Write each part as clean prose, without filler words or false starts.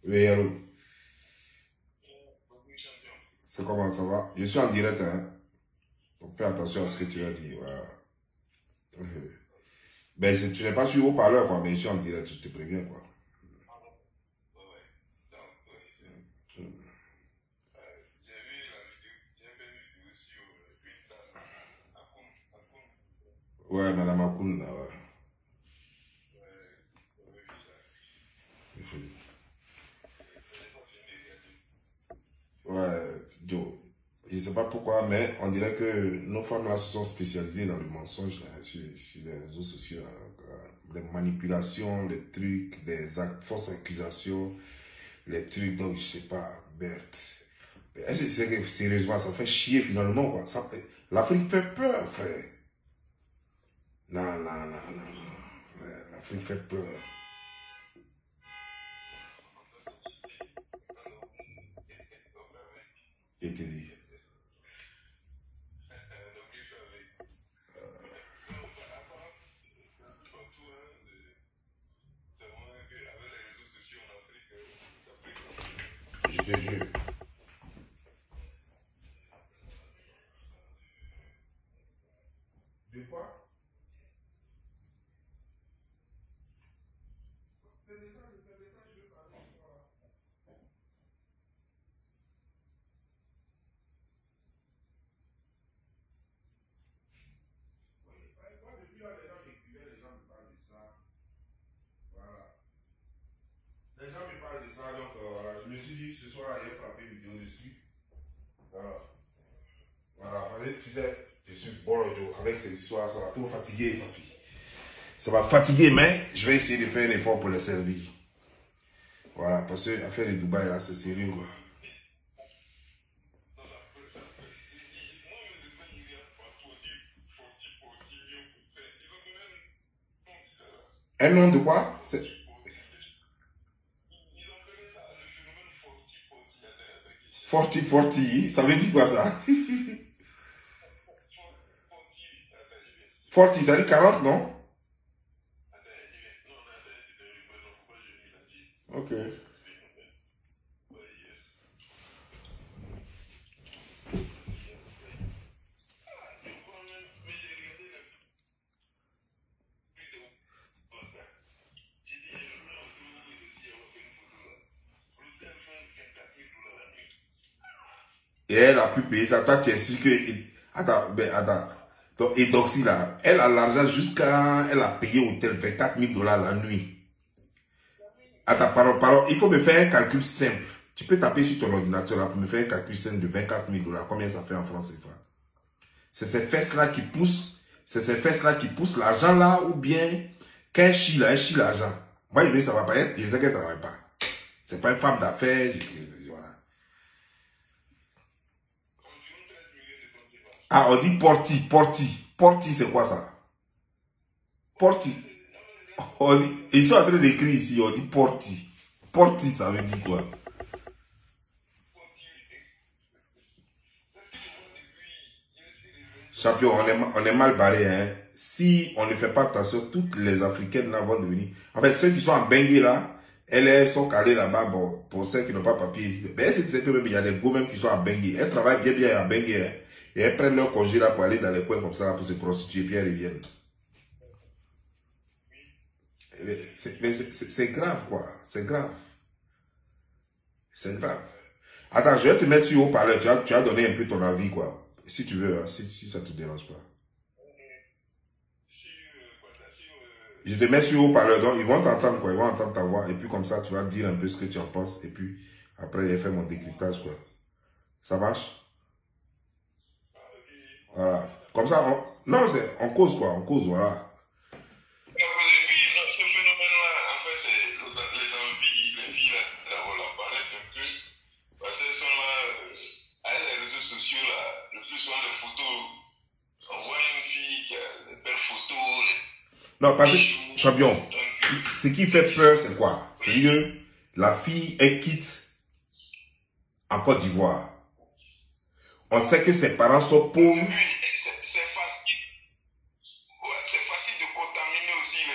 Oui, allô. C'est comment ça va? Je suis en direct, hein. Donc fais attention à ce que tu as dit. Voilà. Ben, tu n'es pas sur haut-parleur, quoi, mais je suis en direct, je te préviens, quoi. Ouais, Madame Akoun, là, ouais. Ouais, Joe. Je ne sais pas pourquoi, mais on dirait que nos femmes là se sont spécialisées dans le mensonge là, sur les réseaux sociaux, les manipulations, les trucs, fausses accusations, les trucs, donc je sais pas, Berthe. Est-ce que c'est que sérieusement, ça fait chier finalement, quoi. L'Afrique fait peur, frère. Non, non, non, non, non. L'Afrique fait peur. Je te dis. Je te jure. De quoi? C'est de ça, je veux parler. Moi, depuis là, les gens m'écrivaient, les gens me parlent de ça. Voilà. Les gens me parlent de ça, donc voilà. Je me suis dit, ce soir, il y a frappé une vidéo dessus. Voilà. Voilà. Parce que, tu sais, je suis Borojo avec ces histoires, ça va tout fatiguer, papy. Ça va fatiguer, mais je vais essayer de faire un effort pour les servir. Voilà, parce que l'affaire de Dubaï, là, c'est sérieux, quoi. Un nom de quoi? Forti, forti, ça veut dire quoi ça? Forti, ça veut dire 40, non? Ok. Et elle a pu payer ça. Toi, tu es sûr que... Attends, ben, attends. Donc, Edoxy, là, elle a l'argent jusqu'à... Elle a payé hôtel 24 000 $ la nuit. Attends, pardon. Il faut me faire un calcul simple. Tu peux taper sur ton ordinateur là, pour me faire un calcul simple de 24 000 $. Combien ça fait en France CFA? C'est ces fesses-là qui poussent. C'est ces fesses-là qui poussent l'argent là, ou bien qu'un chie là, un chie l'argent. Moi, je veux ça va pas être. Je sais qu'elle ne travaille pas. C'est pas une femme d'affaires. Voilà. Ah, on dit porti, porti. Porti, c'est quoi ça? Porti. Ils sont en train d'écrire ici, on dit porti. Porti, ça veut dire quoi? Champion, on est mal barré, hein. Si on ne fait pas attention, toutes les Africaines là vont devenir... En fait, ceux qui sont en Bengue là, elles sont calées là-bas, bon, pour ceux qui n'ont pas papier. Mais c'est que même il y a des go même qui sont à Bengue. Elles travaillent bien à Bengue, hein. Et elles prennent leur congé là pour aller dans les coins comme ça là, pour se prostituer, puis elles reviennent. C'est grave, quoi. C'est grave. C'est grave. Attends, je vais te mettre sur haut-parleur. Tu as donné un peu ton avis, quoi. Si tu veux, hein, si ça te dérange pas. Je te mets sur haut-parleur, donc ils vont t'entendre, quoi. Ils vont entendre ta voix. Et puis comme ça, tu vas dire un peu ce que tu en penses. Et puis, après, j'ai fait mon décryptage, quoi. Ça marche? Voilà. Comme ça, non, on cause, quoi. On cause, voilà. Non, parce que, champion, ce qui fait peur, c'est quoi? C'est que la fille, elle quitte en Côte d'Ivoire. On sait que ses parents sont pauvres. C'est facile de contaminer aussi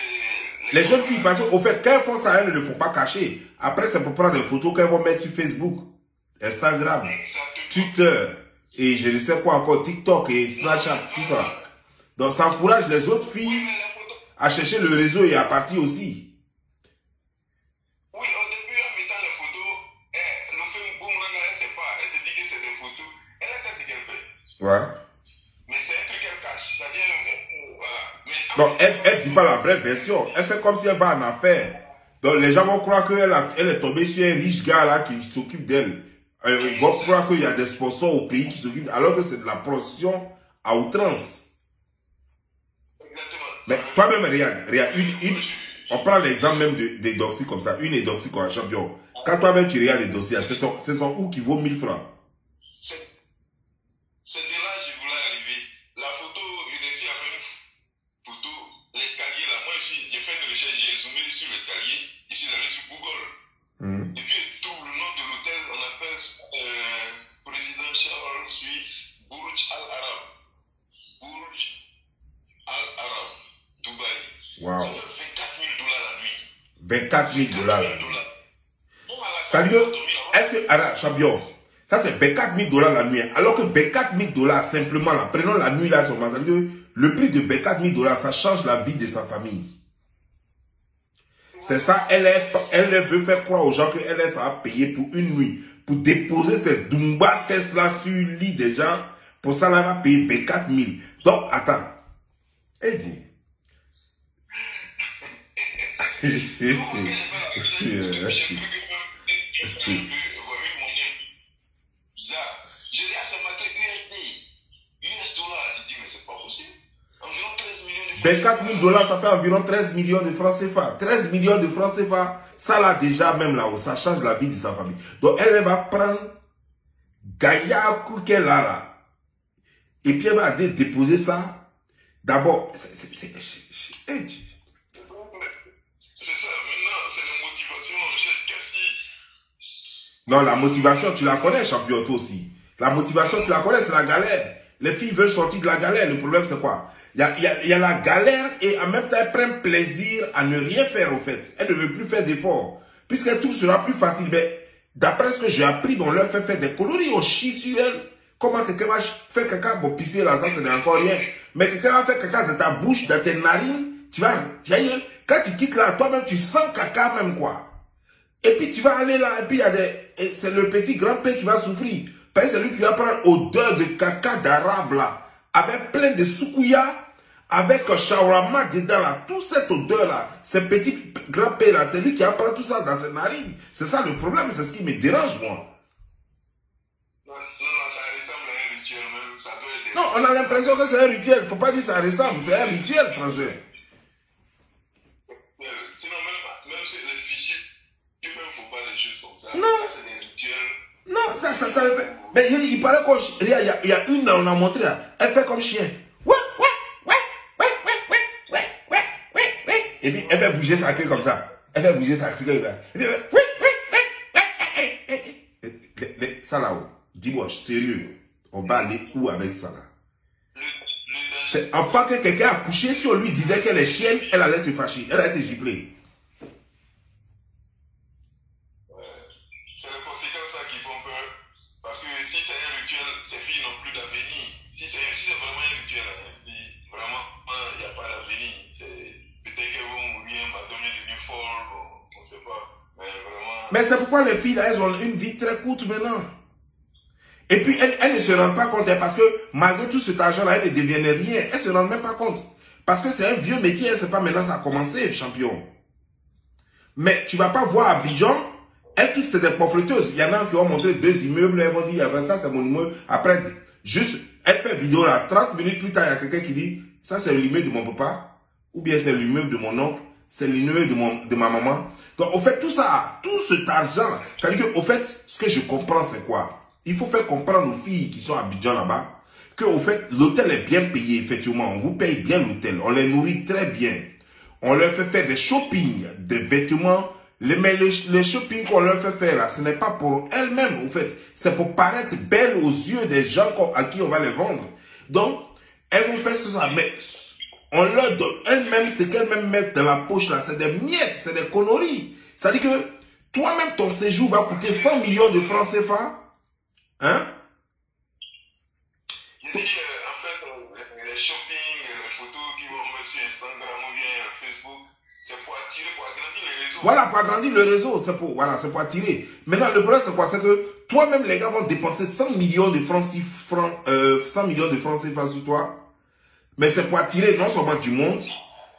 Les jeunes filles, parce qu'au fait, quand elles font ça, elles ne le font pas cacher. Après, c'est pour prendre des photos qu'elles vont mettre sur Facebook, Instagram, Twitter, et je ne sais quoi encore, TikTok et Snapchat, tout ça. Donc, ça encourage les autres filles à chercher le réseau et à partir aussi. Oui, au début, en mettant les photos, elle nous fait un boom, elle ne sait pas, elle se dit que c'est des photos. Elle sait ce qu'elle fait. Ouais. Mais c'est un truc qu'elle cache. C'est-à-dire, voilà. Donc, elle ne dit pas la vraie version. Elle fait comme si elle va en affaire. Donc, les gens vont croire qu'elle est tombée sur un riche gars là qui s'occupe d'elle. Ils vont croire qu'il y a des sponsors au pays qui s'occupent, alors que c'est de la prostitution à outrance. Mais toi-même, regarde, on prend l'exemple même des doxys comme ça, une est doxy comme un champion. Quand toi-même tu regardes les dossiers, c'est son ou qui vaut 1000 francs. C'est de là que je voulais arriver. La photo, il a fait une photo, l'escalier là. Moi, j'ai fait une recherche, j'ai zoomé sur l'escalier, je suis allé sur Google. Et puis, tout le nom de l'hôtel, on appelle Presidential Suite Burj Al Arab. Burj Al Arab, Dubaï. Wow. Ça fait $24 000 la nuit. 24 000 la nuit. Sérieux? Est-ce que, alors, champion, ça c'est 24 000 la nuit. Alors que 24 000 simplement là, prenons la nuit là sur sérieux, le prix de 24 000 ça change la vie de sa famille. C'est ça, elle veut faire croire aux gens qu'elle est ça à payer pour une nuit, pour déposer ses Dumba Tesla sur le lit des gens. Pour ça, elle va payer 24 000. Donc, attends. Elle dit. $24 000, ça fait environ 13 millions de francs CFA. 13 millions de francs CFA, ça là déjà, même là-haut, ça change la vie de sa famille. Donc elle va prendre Gaïa qu'elle a là. Et puis elle va déposer ça. D'abord, c'est ça, maintenant c'est la motivation. Non, la motivation, tu la connais, champion, toi aussi. La motivation, tu la connais, c'est la galère. Les filles veulent sortir de la galère. Le problème, c'est quoi? Il y a la galère et en même temps, elles prennent plaisir à ne rien faire, au fait. Elles ne veulent plus faire d'efforts. Puisque tout sera plus facile. Mais d'après ce que j'ai appris, on leur fait faire des coloris, on chie sur elles. Comment quelqu'un va faire caca, bon, pisser là, ça, c'est encore rien. Mais quelqu'un va faire caca dans ta bouche, dans tes narines, tu vas, quand tu quittes là, toi-même, tu sens caca même, quoi. Et puis, tu vas aller là, et puis, il y a c'est le petit grand-père qui va souffrir. Parce que c'est lui qui va prendre odeur de caca d'arabe, là, avec plein de soukouya, avec un shawarma dedans, là, toute cette odeur-là, ce petit grand-père, là, c'est lui qui va prendre tout ça dans ses narines. C'est ça le problème, c'est ce qui me dérange, moi. Non, on a l'impression que c'est un rituel. Il ne faut pas dire que ça ressemble. C'est un rituel, frangin. Sinon, même si les fichiers, tu ne faut pas des choses comme ça. Non. C'est des rituels. Non, ça. Mais il paraît qu'il y a une, on a montré, là, elle fait comme chien. Et puis, elle fait bouger sa queue comme ça. Elle fait bouger sa queue comme ça. Et puis, ça là-haut, dis-moi, sérieux, on va aller où avec ça là? C'est enfin que quelqu'un a couché sur lui, disait qu'elle est chienne, elle allait se fâcher. Elle a été giflée. C'est les conséquences qui font peur. Parce que si c'est un rituel, ces filles n'ont plus d'avenir. Si c'est vraiment un rituel, si vraiment il n'y a pas d'avenir, peut-être qu'elles vont mourir, madame est devenue folle, on ne sait pas. Mais vraiment. Mais c'est pourquoi les filles là, elles ont une vie très courte maintenant. Et puis, elles ne se rendent pas compte, parce que malgré tout cet argent-là, elles ne deviennent rien. Elles ne se rendent même pas compte. Parce que c'est un vieux métier, c'est pas maintenant ça a commencé, champion. Mais tu vas pas voir Abidjan, elles toutes c'est des pamphleteuses. Il y en a qui ont montré 2 immeubles, elles vont dire, ça c'est mon immeuble. Après, juste, elle fait vidéo là, 30 minutes plus tard, il y a quelqu'un qui dit, ça c'est l'immeuble de mon papa, ou bien c'est l'immeuble de mon oncle, c'est l'immeuble de ma maman. Donc, au fait, tout ça, tout cet argent, ça veut dire qu'au fait, ce que je comprends, c'est quoi? Il faut faire comprendre aux filles qui sont à Abidjan là-bas qu'au fait, l'hôtel est bien payé, effectivement. On vous paye bien l'hôtel. On les nourrit très bien. On leur fait faire des shopping, des vêtements. Mais les shopping qu'on leur fait faire là, ce n'est pas pour elles-mêmes, au fait. C'est pour paraître belles aux yeux des gens à qui on va les vendre. Donc, elles vont faire ça. Mais on leur donne, elles-mêmes, ce qu'elles-mêmes mettent dans la poche là, c'est des miettes, c'est des conneries. Ça dit que toi-même, ton séjour va coûter 100 millions de francs CFA. Hein? Je dis, en fait, les shopping, les photos qu'ils vont mettre sur Instagram ou bien Facebook, c'est pour attirer, pour agrandir les réseaux. Voilà, pour agrandir le réseau, c'est pour, voilà, c'est pour attirer. Maintenant, le problème, c'est quoi? C'est que toi-même, les gars vont dépenser 100 millions de francs, 100 millions de francs CFA sur toi. Mais c'est pour attirer non seulement du monde,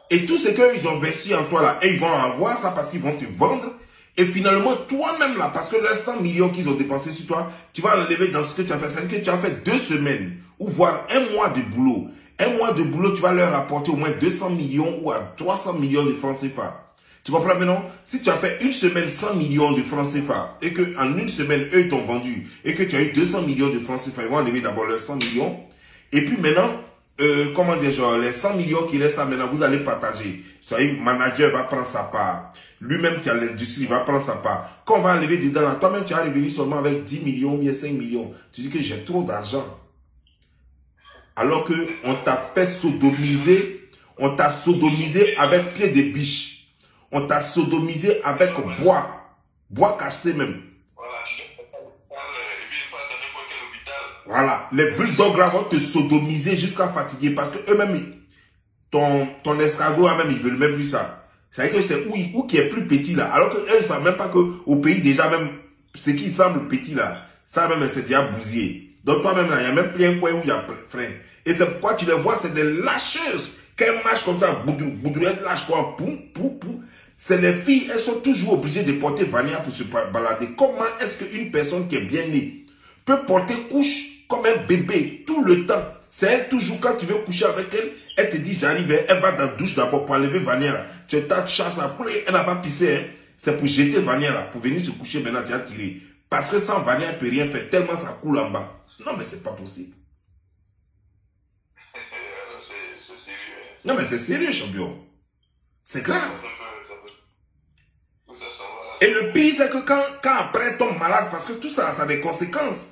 et tout ce qu'ils ont investi en toi là, et ils vont avoir ça parce qu'ils vont te vendre. Et finalement, toi-même là, parce que les 100 millions qu'ils ont dépensés sur toi, tu vas l'enlever dans ce que tu as fait. C'est-à-dire que tu as fait 2 semaines, ou voire 1 mois de boulot. 1 mois de boulot, tu vas leur apporter au moins 200 millions ou à 300 millions de francs CFA. Tu comprends maintenant? Si tu as fait une semaine 100 millions de francs CFA, et qu'en une semaine, eux, ils t'ont vendu, et que tu as eu 200 millions de francs CFA, ils vont enlever d'abord leurs 100 millions. Et puis maintenant, comment dire, genre, les 100 millions qui restent là maintenant, vous allez partager. C'est-à-dire, le manager va prendre sa part. Lui-même qui a l'industrie va prendre sa part. Quand on va enlever dedans là, toi-même tu vas revenir seulement avec 10 millions ou bien 5 millions. Tu dis que j'ai trop d'argent. Alors que on t'a fait sodomiser, on t'a sodomisé avec pied de biche. On t'a sodomisé avec bois cassé même. Voilà, tu dois pas et puis pas dans n'importe quel hôpital. Voilà, les bulldogs là vont te sodomiser jusqu'à fatiguer parce que eux-mêmes, ton escargot même, ils veulent même plus ça. C'est-à-dire que c'est où qui est plus petit là. Alors qu'eux ne savent même pas qu'au pays déjà même, ce qui semble petit là, ça même c'est déjà bousillé. Donc toi-même là, il n'y a même plus un coin où il y a frein. Et c'est pourquoi tu les vois, c'est des lâcheuses. Quand elles marchent comme ça, boudrouette lâche quoi, poum. C'est les filles, elles sont toujours obligées de porter Vania pour se balader. Comment est-ce qu'une personne qui est bien née peut porter couche comme un bébé tout le temps? C'est elle toujours, quand tu veux coucher avec elle, elle te dit j'arrive, elle va dans la douche d'abord pour enlever Vania là. Tu t'as de chasse après, elle n'a pas pissé, hein. C'est pour jeter Vania là, pour venir se coucher maintenant, tu as tiré. Parce que sans Vania, elle ne peut rien faire, tellement ça coule en bas. Non mais c'est pas possible. C'est sérieux. Non mais c'est sérieux, champion. C'est grave. Et le pire, c'est que quand après elle tombe malade, parce que tout ça, ça a des conséquences.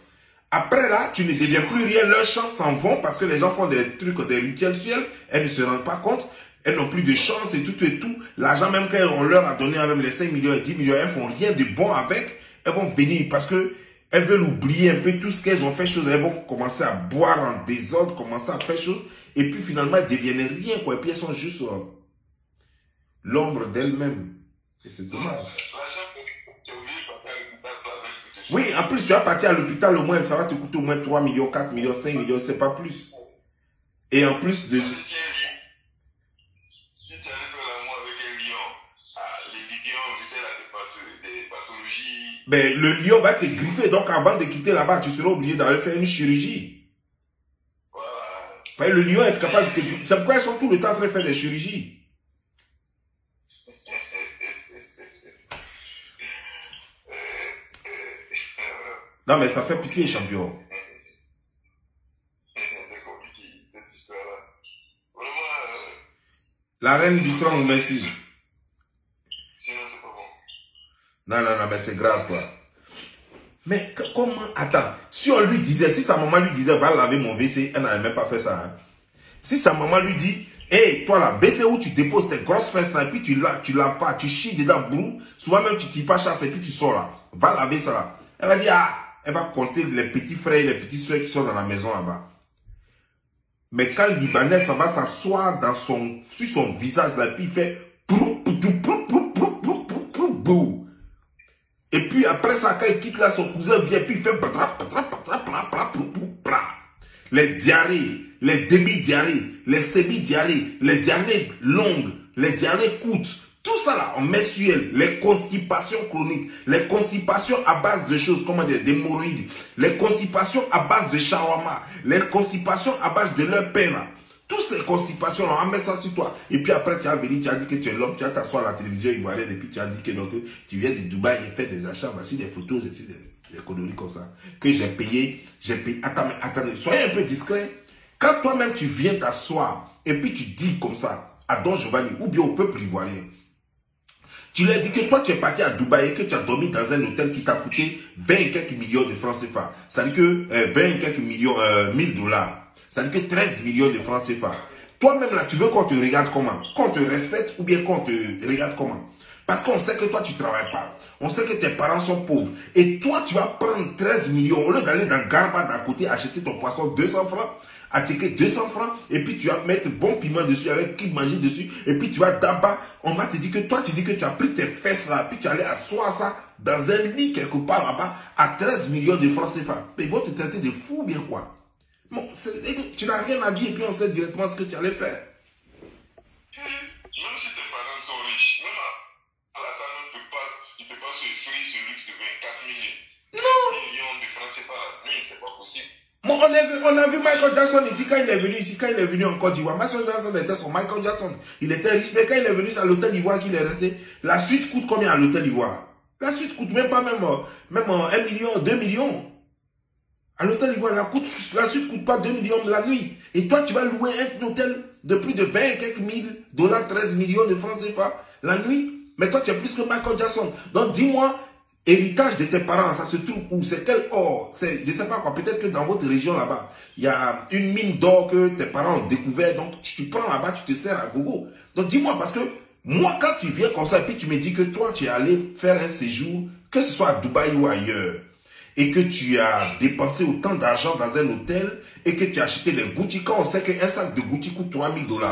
Après là, tu ne deviens plus rien, leurs chances s'en vont parce que les gens font des trucs, des rituels sur elles, elles ne se rendent pas compte, elles n'ont plus de chance et tout et tout. L'argent même qu'on leur a donné, même les 5 millions et 10 millions, elles font rien de bon avec, elles vont venir parce que elles veulent oublier un peu tout ce qu'elles ont fait chose, elles vont commencer à boire en désordre, commencer à faire chose, et puis finalement elles deviennent rien, quoi, et puis elles sont juste l'ombre d'elles-mêmes. Et c'est dommage. Oui, en plus, tu vas partir à l'hôpital, au moins, ça va te coûter au moins 3 millions, 4 millions, 5 millions, c'est pas plus. Et en plus de... Si tu allais faire l'amour avec un lion, les lions étaient des pathologies. Ben, le lion va te griffer, donc avant de quitter là-bas, tu seras obligé d'aller faire une chirurgie. Voilà. Ben, le lion est capable de te griffer. C'est pourquoi ils sont tout le temps en train de faire des chirurgies. Non, mais ça fait pitié, champion. C'est compliqué, cette histoire-là. Vraiment. La reine du tronc, merci. Sinon, c'est pas bon. Non, mais c'est grave, quoi. Mais comment... Attends, si on lui disait, si sa maman lui disait, va laver mon WC, elle n'avait même pas fait ça. Hein. Si sa maman lui dit, hey, toi là, WC où tu déposes tes grosses fesses là, et puis tu laves pas, tu chies dedans, boum, souvent même tu tires pas chasse et puis tu sors là, va laver ça là. Elle va dire, ah, elle va compter les petits frères et les petites soeurs qui sont dans la maison là-bas. Mais quand le Libanais, ça va s'asseoir sur son visage là, et puis il fait, et puis après ça, quand il quitte là, son cousin vient, puis il fait, les diarrhées, les demi-diarrhées, les semi-diarrhées, les diarrhées longues, les diarrhées courtes, tout ça là, on met sur elle, les constipations chroniques, les constipations à base de choses, comment dire, d'hémorroïdes, les constipations à base de shawarma, les constipations à base de leur pain là. Toutes ces constipations là, on met ça sur toi. Et puis après, tu as venu, tu as dit que tu es l'homme, tu as t'asseoir à la télévision ivoirienne, et puis tu as dit que donc, tu viens de Dubaï et fais des achats, voici des photos, des conneries comme ça, que j'ai payé. Attends, mais attendez, soyez un peu discret. Quand toi-même tu viens t'asseoir, et puis tu dis comme ça, à Don Giovanni, ou bien au peuple ivoirien, tu leur dis que toi tu es parti à Dubaï et que tu as dormi dans un hôtel qui t'a coûté 20 et quelques millions de francs CFA. Ça veut dire que 20 et quelques millions, $1000. Ça veut dire que 13 millions de francs CFA. Toi-même, là, tu veux qu'on te regarde comment? Qu'on te respecte ou bien qu'on te regarde comment? Parce qu'on sait que toi, tu ne travailles pas. On sait que tes parents sont pauvres. Et toi, tu vas prendre 13 millions. Au lieu d'aller dans Garba d'à côté, acheter ton poisson 200 francs, acheter 200 francs, et puis tu vas mettre bon piment dessus, avec qui manger dessus, et puis tu vas d'abord, on va te dire que toi, tu dis que tu as pris tes fesses là, puis tu allais asseoir ça dans un lit quelque part là-bas, à 13 millions de francs CFA. Mais ils vont te traiter de fou ou bien quoi? Bon, tu n'as rien à dire, et puis on sait directement ce que tu allais faire. Même si tes parents sont riches, même Alassane ne peut pas se offrir ce luxe de 24 millions. Non. Millions de francs CFA, lui, c'est pas possible. Bon, on a vu Michael Jackson ici quand il est venu ici, quand il est venu en Côte d'Ivoire. Michael Jackson était son Michael Jackson. Il était riche, mais quand il est venu à l'hôtel d'Ivoire qu'il est resté, la suite coûte combien à l'hôtel d'Ivoire? La suite coûte même pas même 1 million, 2 millions. À l'hôtel d'Ivoire, la suite coûte pas 2 millions la nuit. Et toi, tu vas louer un hôtel de plus de 20 et quelques mille dollars, 13 millions de francs CFA la nuit. Mais toi, tu es plus que Michael Jackson. Donc, dis-moi, héritage de tes parents, ça se trouve où? C'est quel or? Je ne sais pas quoi. Peut-être que dans votre région là-bas, il y a une mine d'or que tes parents ont découvert. Donc, tu prends là-bas, tu te sers à gogo. Donc, dis-moi, parce que moi, quand tu viens comme ça, et puis tu me dis que toi, tu es allé faire un séjour, que ce soit à Dubaï ou ailleurs, et que tu as dépensé autant d'argent dans un hôtel, et que tu as acheté les Gucci, quand on sait qu'un sac de Gucci coûte 3 000 $,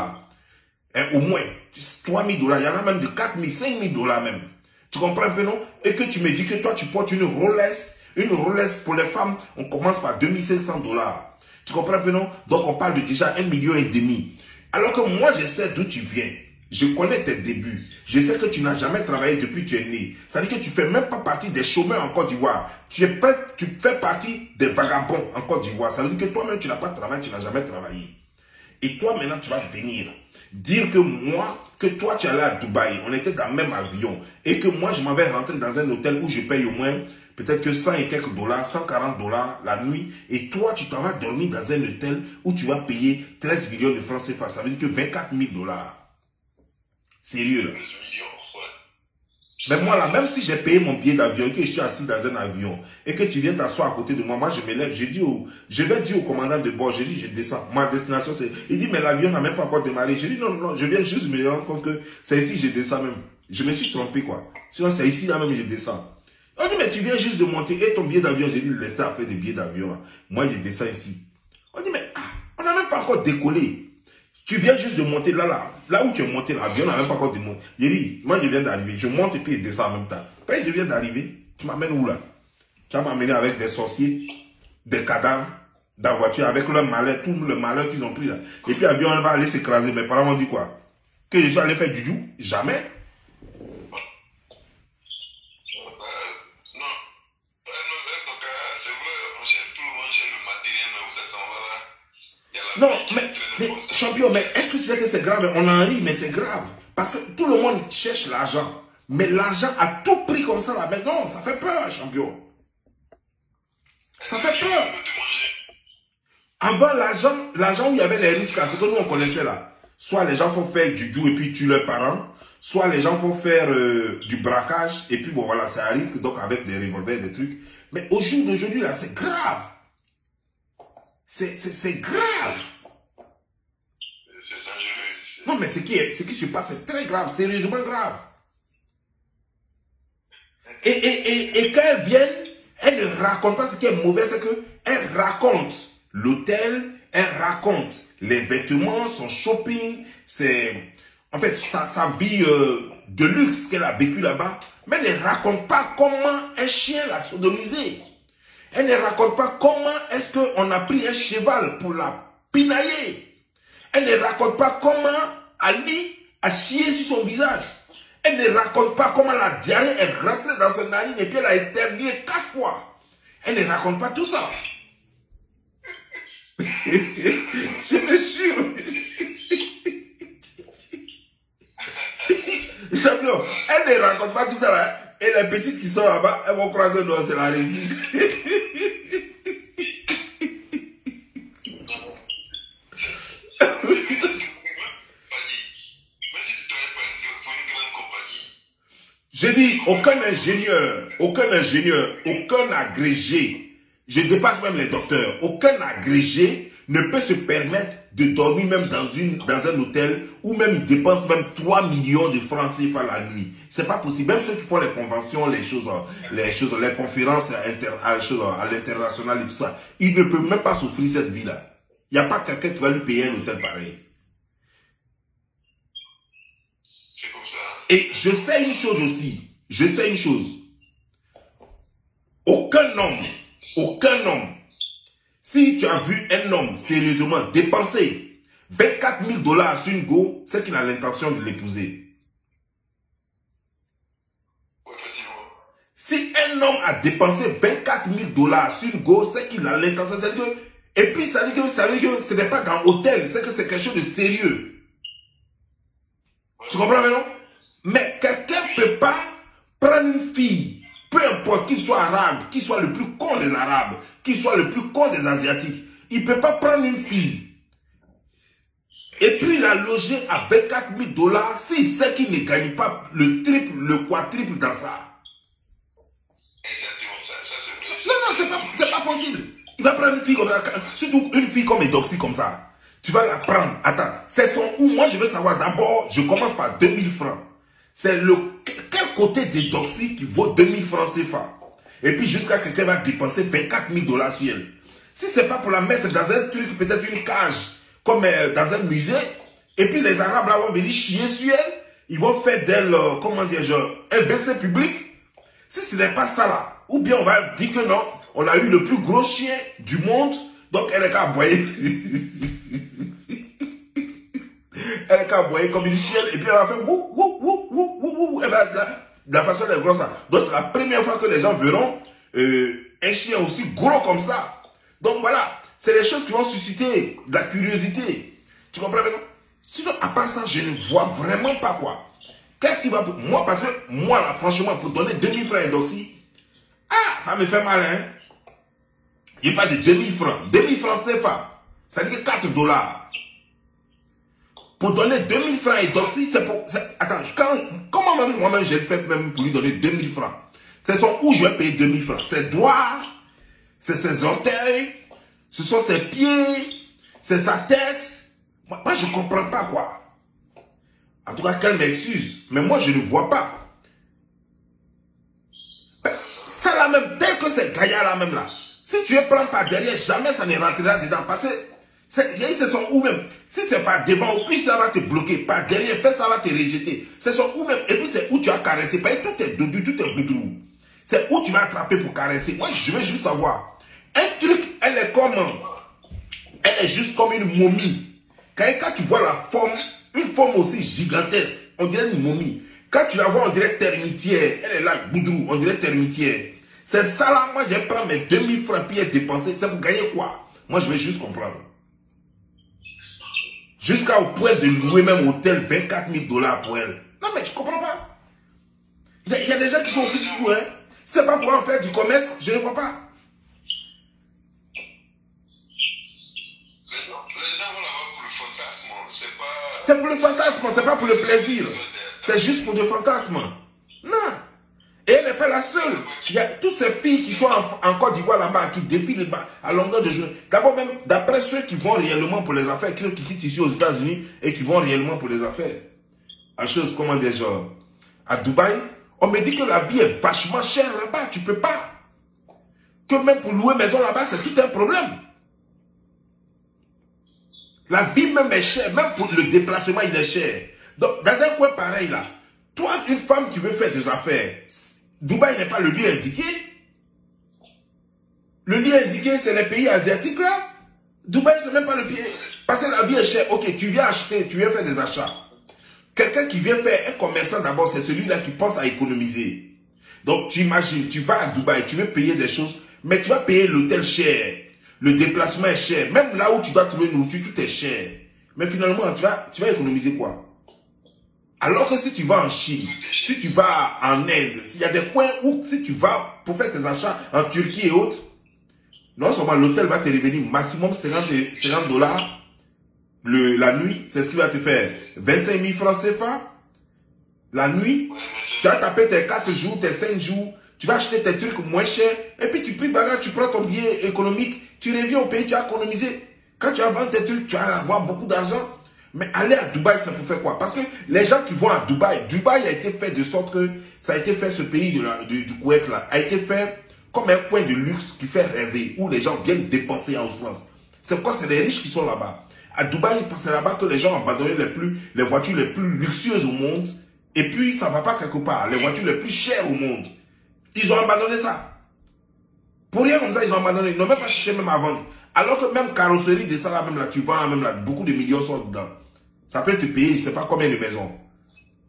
hein, au moins, 3 000 $, il y en a même de 4 000, 5 000 $ même. Tu comprends un peu, non? Et que tu me dis que toi, tu portes une Rolex pour les femmes, on commence par 2 500 $. Tu comprends un peu, non? Donc, on parle de déjà 1,5 million. Alors que moi, je sais d'où tu viens. Je connais tes débuts. Je sais que tu n'as jamais travaillé depuis que tu es né. Ça veut dire que tu ne fais même pas partie des chômeurs en Côte d'Ivoire. Tu fais partie des vagabonds en Côte d'Ivoire. Ça veut dire que toi-même, tu n'as pas travaillé, tu n'as jamais travaillé. Et toi, maintenant, tu vas venir dire que moi, que toi, tu allais à Dubaï, on était dans le même avion, et que moi, je m'avais rentré dans un hôtel où je paye au moins, peut-être que 100 et quelques dollars, 140 $ la nuit, et toi, tu t'en vas dormir dans un hôtel où tu vas payer 13 millions de francs CFA. Ça veut dire que 24 000 $. Sérieux, là. 13 millions, ouais. Mais moi, là, même si j'ai payé mon billet d'avion et que je suis assis dans un avion et que tu viens t'asseoir à côté de moi, moi, je me lève, je vais dire au commandant de bord, je dis, je descends. Ma destination, c'est... Il dit, mais l'avion n'a même pas encore démarré. Je dis, non, non, je viens juste me rendre compte que c'est ici, je descends même. Je me suis trompé, quoi. Sinon, c'est ici, là même, je descends. On dit, mais tu viens juste de monter et ton billet d'avion, j'ai dit, laissez à faire des billets d'avion. Moi, je descends ici. On dit, mais on n'a même pas encore décollé. Tu viens juste de monter là où tu es monté, l'avion n'a même pas encore démonté. J'ai dit, moi je viens d'arriver, je monte et puis je descends en même temps. Après je viens d'arriver, tu m'amènes où là? Tu vas m'amener avec des sorciers, des cadavres, dans la voiture, avec leur malheur, tout le malheur qu'ils ont pris là. Et puis l'avion va aller s'écraser. Mes parents m'ont dit quoi? Que je suis allé faire du jou? Jamais. Non, mais champion, mais est-ce que tu sais que c'est grave? On en rit, mais c'est grave. Parce que tout le monde cherche l'argent. Mais l'argent à tout prix comme ça, là, mais non, ça fait peur, champion. Ça fait peur. Avant, l'argent où il y avait les risques, c'est que nous, on connaissait là. Soit les gens font faire du jou et puis tuent leurs parents. Soit les gens font faire du braquage. Et puis, bon, voilà, c'est à risque, donc avec des revolvers, des trucs. Mais au jour d'aujourd'hui, là, c'est grave. C'est grave. C'est dangereux. Non, mais ce qui se passe, c'est très grave, sérieusement grave. Et quand elles viennent, elles ne racontent pas ce qui est mauvais, c'est qu'elles racontent l'hôtel, elles racontent les vêtements, son shopping, en fait, sa vie de luxe qu'elle a vécu là-bas, mais elles ne racontent pas comment un chien l'a sodomisé. Elle ne raconte pas comment est-ce qu'on a pris un cheval pour la pinailler. Elle ne raconte pas comment Ali a chié sur son visage. Elle ne raconte pas comment la diarrhée est rentrée dans son narine et puis elle a éternué 4 fois. Elle ne raconte pas tout ça. Je te jure. Champion, elle ne raconte pas tout ça là. Et les petites qui sont là-bas, elles vont croire que non, c'est la réussite. J'ai dit, aucun ingénieur, aucun agrégé, je dépasse même les docteurs, aucun agrégé ne peut se permettre de dormir même dans un hôtel où même il dépense même 3 millions de francs CFA la nuit. C'est pas possible. Même ceux qui font les conventions, les conférences à l'international et tout ça, ils ne peuvent même pas s'offrir cette vie-là. Il n'y a pas quelqu'un qui va lui payer un hôtel pareil. C'est comme ça. Et je sais une chose aussi. Je sais une chose. Aucun homme, si tu as vu un homme sérieusement dépenser 24 000 $ sur une go, c'est qu'il a l'intention de l'épouser. Effectivement. Si un homme a dépensé 24 000 $ sur une go, c'est qu'il a l'intention. Et puis ça veut dire que ce n'est pas dans l'hôtel, c'est que c'est quelque chose de sérieux. Ouais. Tu comprends maintenant? Mais quelqu'un ne peut pas prendre une fille, peu importe qu'il soit arabe, qu'il soit le plus con des arabes, qu'il soit le plus con des asiatiques, il ne peut pas prendre une fille et puis la loger à 24 000 $ s'il sait qu'il ne gagne pas le triple, le quadruple dans ça. Exactement, ça c'est vrai. Non, c'est pas possible. Il va prendre une fille comme ça, surtout une fille comme Edoxy comme ça. Tu vas la prendre. Attends, c'est son où? Moi je veux savoir d'abord, je commence par 2000 francs. C'est quel côté d'Edoxy qui vaut 2000 francs CFA? Et puis jusqu'à quelqu'un va dépenser 24 000 $ sur elle. Si c'est pas pour la mettre dans un truc, peut-être une cage, comme dans un musée, et puis les Arabes là vont venir chier sur elle, ils vont faire d'elle, comment dire, un WC public. Si ce n'est pas ça là, ou bien on va dire que non, on a eu le plus gros chien du monde, donc elle est qu'à aboyer. Elle est qu'à aboyer comme une chienne, et puis elle va faire wou, wou, wou, wou, wou, wou. Elle va de la façon dont elle grosse. Donc c'est la première fois que les gens verront un chien aussi gros comme ça. Donc voilà, c'est les choses qui vont susciter de la curiosité. Tu comprends maintenant? Sinon, à part ça, je ne vois vraiment pas quoi. Qu'est-ce qui va pour moi? Parce que moi, là, franchement, pour donner 2000 francs à Edoxy, ah, ça me fait mal, hein? Il n'y a pas de 2000 francs. 2000 francs CFA, ça dit que 4 $. Pour donner 2000 francs à Edoxy, c'est pour... Attends, comment moi-même j'ai fait même pour lui donner 2000 francs? C'est son où je vais payer 2000 francs? Ses doigts, c'est ses orteils, ce sont ses pieds, c'est sa tête. Moi, je ne comprends pas quoi. En tout cas, qu'elle m'excuse. Mais moi, je ne vois pas. Ça là même, tel que ces gaillards là même là. Si tu es prendre par derrière, jamais ça ne rentrera dedans. Parce que c'est son où même. Si c'est par devant, au plus ça va te bloquer. Par derrière, ça va te rejeter. C'est son où même. Et puis c'est où tu as caressé. Parce que tout est doudou, tout est boudrou. C'est où tu vas attraper pour caresser. Moi, je veux juste savoir. Un truc, elle est juste comme une momie. Quand tu vois la forme, une forme aussi gigantesque, on dirait une momie. Quand tu la vois, on dirait termitière. Elle est là, boudrou, on dirait termitière. C'est ça là, moi je prends mes 2000 francs puis dépenser. C'est pour gagner quoi? Moi je vais juste comprendre. Jusqu'à au point de louer même hôtel 24 000 $ pour elle. Non mais je comprends pas. Il y a des gens qui sont fous fous, hein. C'est pas pour en faire du commerce, je ne vois pas. C'est pour le fantasme, c'est pas pour le plaisir. C'est juste pour le fantasme. Non. Et elle n'est pas la seule. Il y a toutes ces filles qui sont en Côte d'Ivoire là-bas, qui défilent à longueur de journée. D'abord même, d'après ceux qui vont réellement pour les affaires, qui quittent ici aux États-Unis et qui vont réellement pour les affaires. À chose, comment dire, genre, à Dubaï, on me dit que la vie est vachement chère là-bas, tu peux pas. Que même pour louer maison là-bas, c'est tout un problème. La vie même est chère, même pour le déplacement, il est cher. Donc, dans un coin pareil là, toi, une femme qui veut faire des affaires, Dubaï n'est pas le lieu indiqué. Le lieu indiqué, c'est les pays asiatiques là. Dubaï, c'est même pas le pied. Parce que la vie est chère. Ok, tu viens acheter, tu viens faire des achats. Quelqu'un qui vient faire un commerçant d'abord, c'est celui-là qui pense à économiser. Donc, tu imagines, tu vas à Dubaï, tu veux payer des choses, mais tu vas payer l'hôtel cher. Le déplacement est cher. Même là où tu dois trouver nourriture, tout est cher. Mais finalement, tu vas économiser quoi? Alors que si tu vas en Chine, si tu vas en Inde, s'il y a des coins où si tu vas pour faire tes achats en Turquie et autres, non seulement l'hôtel va te revenir maximum 50 $, la nuit, c'est ce qui va te faire 25 000 francs CFA. La nuit, tu vas taper tes 4 jours, tes 5 jours, tu vas acheter tes trucs moins chers, et puis tu prends ton billet économique, tu reviens au pays, tu as économisé. Quand tu vas vendre tes trucs, tu vas avoir beaucoup d'argent. Mais aller à Dubaï, ça peut faire quoi? Parce que les gens qui vont à Dubaï, Dubaï a été fait de sorte que ça a été fait, ce pays du Koweït là, a été fait comme un coin de luxe qui fait rêver, où les gens viennent dépenser en France. C'est quoi? C'est les riches qui sont là-bas. À Dubaï, c'est là-bas que les gens ont abandonné les voitures les plus luxueuses au monde. Et puis, ça ne va pas quelque part. Les voitures les plus chères au monde. Ils ont abandonné ça. Pour rien comme ça, ils ont abandonné. Ils n'ont même pas cherché même à vendre. Alors que même carrosserie de ça là, même là, tu vends là, même là, beaucoup de millions sont dedans. Ça peut te payer, je ne sais pas combien de maisons.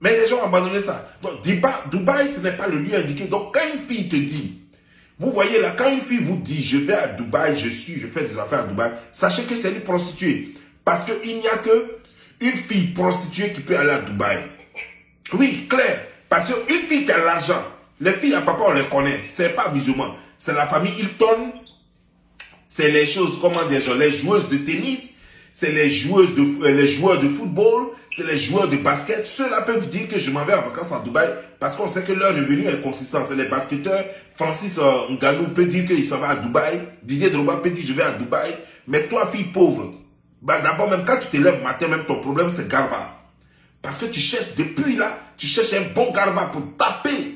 Mais les gens ont abandonné ça. Donc, Dubaï, ce n'est pas le lieu indiqué. Donc, quand une fille te dit, vous voyez là, quand une fille vous dit, je vais à Dubaï, je fais des affaires à Dubaï, sachez que c'est une prostituée. Parce qu'il n'y a que une fille prostituée qui peut aller à Dubaï. Oui, clair. Parce qu'une fille qui a l'argent, les filles à papa, on les connaît. C'est pas musulman. C'est la famille Hilton. C'est les choses, comment dire, genre, les joueuses de tennis. C'est les joueurs de football. C'est les joueurs de basket. Ceux-là peuvent dire que je m'en vais en vacances à Dubaï parce qu'on sait que leur revenu est consistant. C'est les basketteurs. Francis Ngannou peut dire qu'il s'en va à Dubaï. Didier Drogba peut dire je vais à Dubaï. Mais toi, fille pauvre, bah d'abord, même quand tu te lèves matin, même ton problème, c'est garba. Parce que tu cherches, depuis là, tu cherches un bon garba pour taper.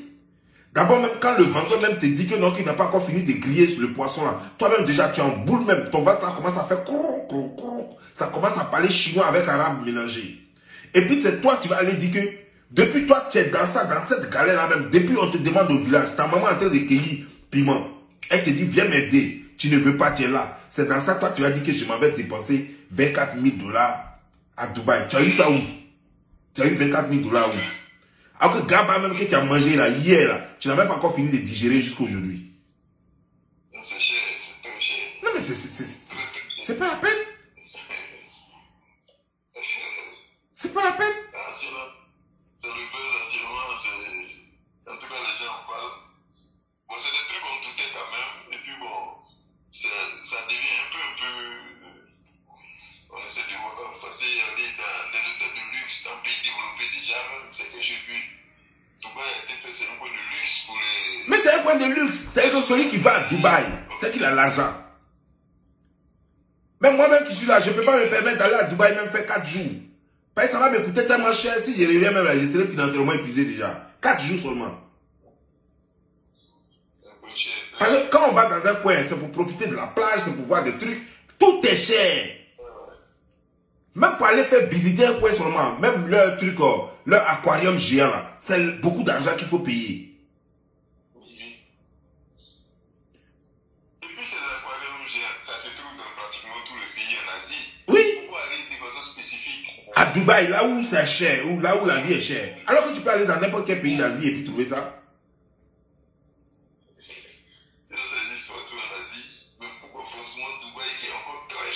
D'abord, même quand le vendeur même te dit que non, qu'il n'a pas encore fini de griller sur le poisson là. Toi-même, déjà, tu es en boule même. Ton ventre là commence à faire crou, crou, crou. Ça commence à parler chinois avec arabe mélangé. Et puis, c'est toi qui vas aller dire que, depuis toi, tu es dans ça, dans cette galère là même. Depuis, on te demande au village, ta maman est en train de cueillir piment. Elle te dit, viens m'aider. Tu ne veux pas, tu es là. C'est dans ça, toi, tu vas dire que je m'en vais dépenser 24 000 $ à Dubaï. Tu as eu ça où? Tu as eu 24 000 $ où? Alors que Gaba même que tu as mangé là, hier là, tu n'as même pas encore fini de digérer jusqu'à aujourd'hui. C'est cher, c'est très cher. Non mais c'est pas la peine. C'est pas la peine. Ah, sinon, c'est le buzz actuellement, en tout cas les gens en parlent. Bon, c'est des trucs qu'on doutait quand même, et puis bon, ça devient un peu, on essaie de voir, parce qu'aller dans des hôtels de luxe, dans un pays développé déjà, c'est quelque chose que Dubaï a été fait, c'est un point de luxe pour les... Mais c'est un point de luxe, c'est que celui qui va à Dubaï, c'est qu'il a l'argent. Même moi-même qui suis là, je ne peux pas me permettre d'aller à Dubaï même faire 4 jours. Parce que ça va me coûter tellement cher, si je reviens même là, je serai financièrement épuisé déjà. 4 jours seulement. Parce que quand on va dans un coin, c'est pour profiter de la plage, c'est pour voir des trucs. Tout est cher. Même pour aller faire visiter un coin seulement, même leur truc, leur aquarium géant là, c'est beaucoup d'argent qu'il faut payer. Oui. Et puis ces aquariums géants, ça se trouve dans pratiquement tous les pays en Asie. Oui. Pourquoi aller des façons spécifiques? À Dubaï, là où c'est cher, là où la vie est chère. Alors que tu peux aller dans n'importe quel pays d'Asie et puis trouver ça.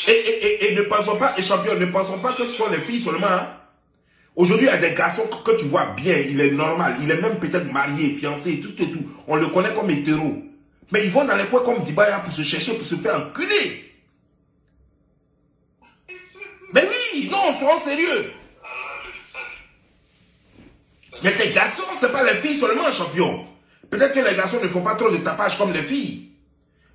Et ne pensons pas, et champion, ne pensons pas que ce sont les filles seulement. Hein. Aujourd'hui, il y a des garçons que tu vois bien, il est normal, il est même peut-être marié, fiancé, tout et tout. On le connaît comme hétéro. Mais ils vont dans les coins comme Dubaï pour se chercher, pour se faire enculer. Mais oui, non, soyons sérieux. Mais tes garçons, ce n'est pas les filles seulement, champion. Peut-être que les garçons ne font pas trop de tapage comme les filles.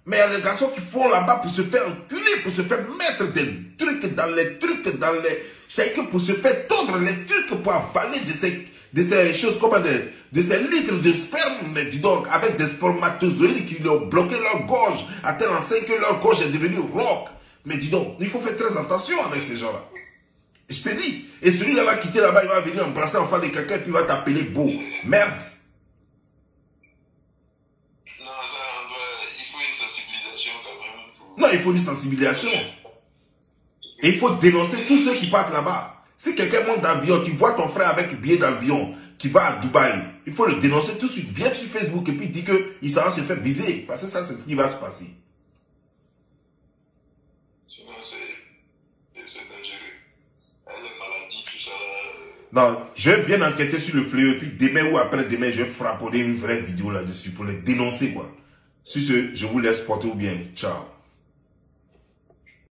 Mais il y a des garçons qui font là-bas pour se faire enculer, pour se faire mettre des trucs dans les trucs, dans les... C'est que pour se faire tordre les trucs, pour avaler de ces choses, comme de ces litres de sperme, mais dis donc, avec des spermatozoïdes qui leur ont bloqué leur gorge, à tel enseigne que leur gorge est devenue rock. Mais dis donc, il faut faire très attention avec ces gens-là. Je te dis, et celui-là va quitter là-bas, il va venir embrasser l'enfant de quelqu'un, puis il va t'appeler beau. Merde. Non, il faut une sensibilisation. Et il faut dénoncer tous ceux qui partent là-bas. Si quelqu'un monte d'avion, tu vois ton frère avec billet d'avion qui va à Dubaï, il faut le dénoncer tout de suite. Viens sur Facebook et puis dis qu'il s'en va se faire viser. Parce que ça, c'est ce qui va se passer. Sinon, c'est dangereux. Les maladies, tout ça. Non, je vais bien enquêter sur le fléau. Et puis demain ou après-demain, je vais frapponner une vraie vidéo là-dessus pour les dénoncer, quoi. Sur ce, je vous laisse porter au bien. Ciao.